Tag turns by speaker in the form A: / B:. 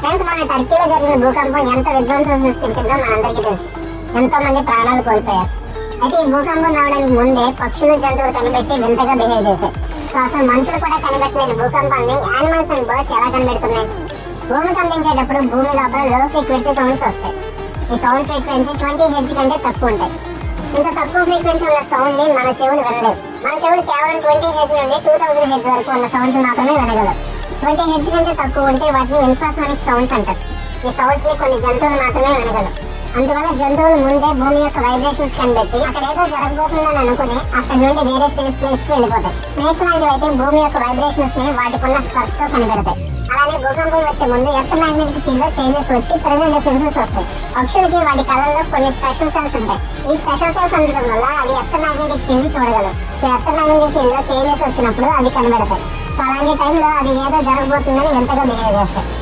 A: Friends, మన టర్కీలో జరిగిన భూకంపం ఎంత విధ్వంసం సృష్టించిందో మనందరికీ తెలుసు. ఎంతో మంది ప్రాణాలు కోల్పోయారు. అయితే ఈ భూకంపం రావడానికి ముందే పక్షులు, జంతువులు కనిపెట్టి వింతగా బిహేవ్ చేశాయి. సో అసలు మనుషులు కూడా కనిపెట్టలేని భూకంపాన్ని యానిమల్స్ అండ్ బర్డ్స్ ఎలా కనిపెడుతున్నాయి? భూమి కంపించేటప్పుడు భూమి లోపల లో ఫ్రీక్వెన్సీ సౌండ్స్ వస్తాయి. ఈ సౌండ్ ఫ్రీక్వెన్సీ 20 హెర్ట్జ్ కంటే తక్కువ ఉంటాయి. ఇంత తక్కువ ఫ్రీక్వెన్సీ ఉన్న సౌండ్ ని మన చెవులు వినలేవు. మన చెవులు కేవలం 20 హెర్ట్జ్ నుండి 2000 హెర్ట్జ్ వరకు ఉన్న సౌండ్స్ మాత్రమే వినగలవు. 20 హెర్ట్జ్ కంటే తక్కువ ఉంటే వాటిని ఇన్ఫ్రాసోనిక్ సౌండ్స్ అంటారు. ఈ సౌండ్స్ ని కొన్ని జంతువులు మాత్రమే వినగలవు. అందువల్ల జంతువులు ముందే భూమి యొక్క వైబ్రేషన్స్ కనిపెట్టి అక్కడ ఏదో జరగబోతుందని అనుకుని అక్కడి నుండి వేరే సేఫ్ ప్లేస్ కి వెళ్ళిపోతాయి. స్నేక్స్ లాంటివి అయితే భూమి యొక్క వైబ్రేషన్స్ ని వాటికున్న స్పర్శతో కనిపెడతాయి. అలానే భూకంపం వచ్చే ముందు ఎర్త్ మ్యాగ్నెటిక్ ఫీల్డ్ లో చేంజెస్ వచ్చి ప్రెజెంట్ డిఫరెన్సెస్ వస్తాయి. పక్షులకి వాటి కళ్ళల్లో కొన్ని స్పెషల్ సెల్స్ ఉంటాయి. ఈ స్పెషల్ సెల్స్ ఉండడం వల్ల అవి ఎర్త్ మ్యాగ్నెటిక్ ఫీల్డ్ చూడగలవు. సో ఎర్త్ మ్యాగ్నెటిక్ ఫీల్డ్ లో చేంజెస్ వచ్చినప్పుడు అవి కనిపెడతాయి. సో అలాంటి టైంలో అవి ఏదో జరగబోతుందని వింతగా బిహేవ్ చేస్తాయి.